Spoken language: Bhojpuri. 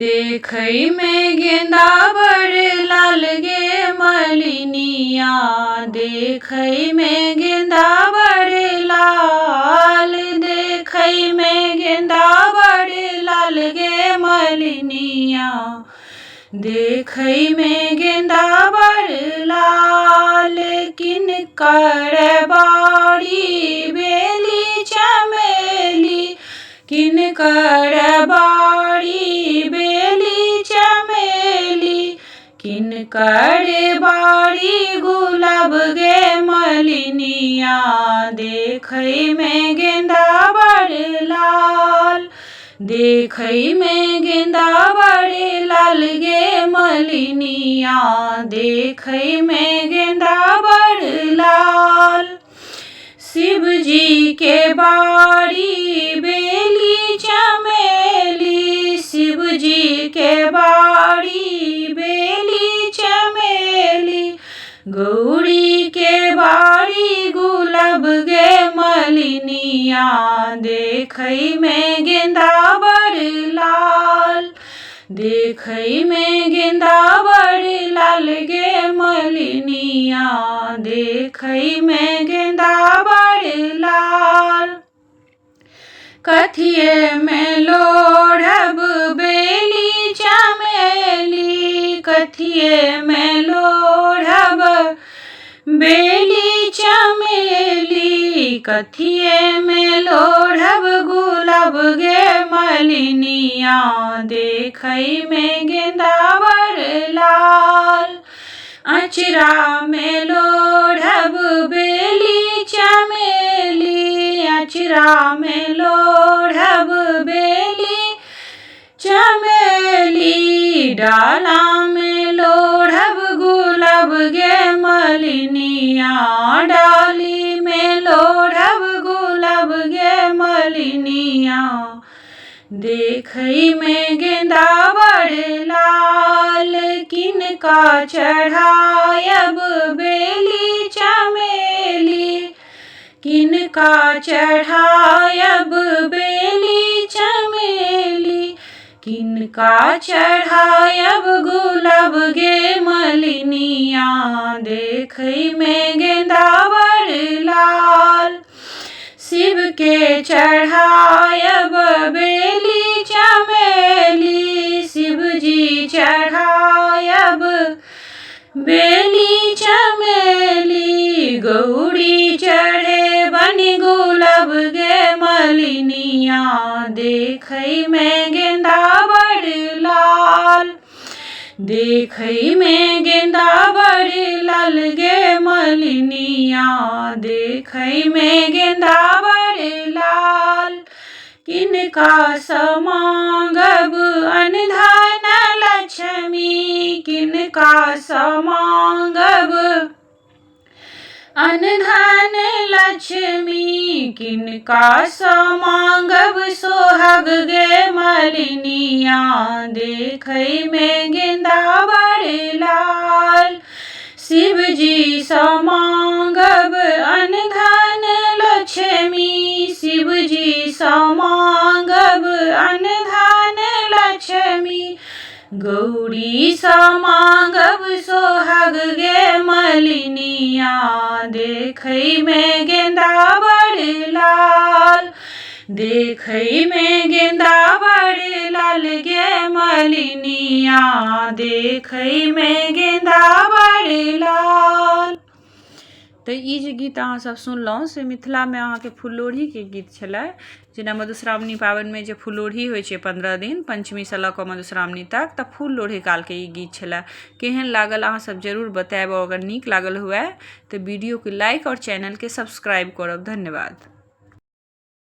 देखै में गेंदा बड़ लाल गे मलिनिया, देखै में गेंदा बड़ लाल, देखै में गेंदा बड़ लाल गे मलिनिया, देखै में गेंदा बड़ लाल। किनकर बाड़ी बेली चमेली, किनकर बाड़ी बेली चमेली, किनकर बाड़ी गुलाब गे मलिनिया, देखै में गेंदा बड़ लाल, देखै में गेंदा बड़ लाल गे मलिनिया, देखै में गेंदा बड़ लाल। शिव जी के बाड़ी बेली चमेली, शिव जी के बाड़ी बेली चमेली, गौरी के बाड़ी गुलाब गे मलिनिया, देखै में गेंदा बड़ लाल, देखै में गेंदा बड़ लाल गे मलिनिया, देखै में गेंदा बड़ लाल। कथिए में लोढ़ब बेली चमेली, कथिए में लोढ़ब बेली चमेली, कथिए में लोढ़ब गुलाब गे मलिनिया, देखै में गेंदा बड़ लाल। अचरा में लोढ़ब बेली चमेली, अचरा में लोढ़ब बेली चमेली, डाला में लोढ़ब गुलाब गे मलिनिया, डाली में लोढ़ब गुलाब गे मलिनिया, देखै में गेंदा बड़ लाल। किनका चढ़ायब बेली चमेली, किनका चढ़ायब बेली चमेली, किनका चढ़ायब गुलाब गे मलिनिया, देखै में गेंदा बड़ लाल। शिव के चढ़ायब बेली चमेली, शिव जी चढ़ायब बेली चमेली, गौरी चढ़े बनी गुलाब गे मलिनिया, देखै में गेंदा बड़ लाल, देखै में गेंदा बड़ लाल गे मलिनिया, देखै में गेंदा बड़ लाल। किनका समांगब अनधन लक्ष्मी, किनका समांगब अनधन लक्ष्मी, किनका समांगब सोहाग गे मलिनिया, देखै में गेंदा बड़ लाल। शिव जी समांगब अनधन लक्ष्मी, शिव जी समांगब अनधन लक्ष्मी, गौरी समांगब सोहाग गे मलिनिया, देखै में गेंदा बड़ लाल, देखै में गेंदा बड़ लाल गे मलिनिया, देखै में गेंदा बड़ लाल। तो ई जे गीत अहाँ सब सुनलहुँ से मिथिला में अहाँके फुललोढ़ी के गीत छलै। जेना मधुश्रावणी पाबनि में जे फुललोढ़ी होइ छै 15 दिन, पंचमी से लऽ कऽ मधुश्रावणी तक, तऽ फूल लोढ़े काल के ई गीत छलै। केहन लागल अहाँ सब जरूर बतायब, अगर नीक लागल हुए तऽ वीडियो के लाइक और चैनल के सब्सक्राइब करब। धन्यवाद।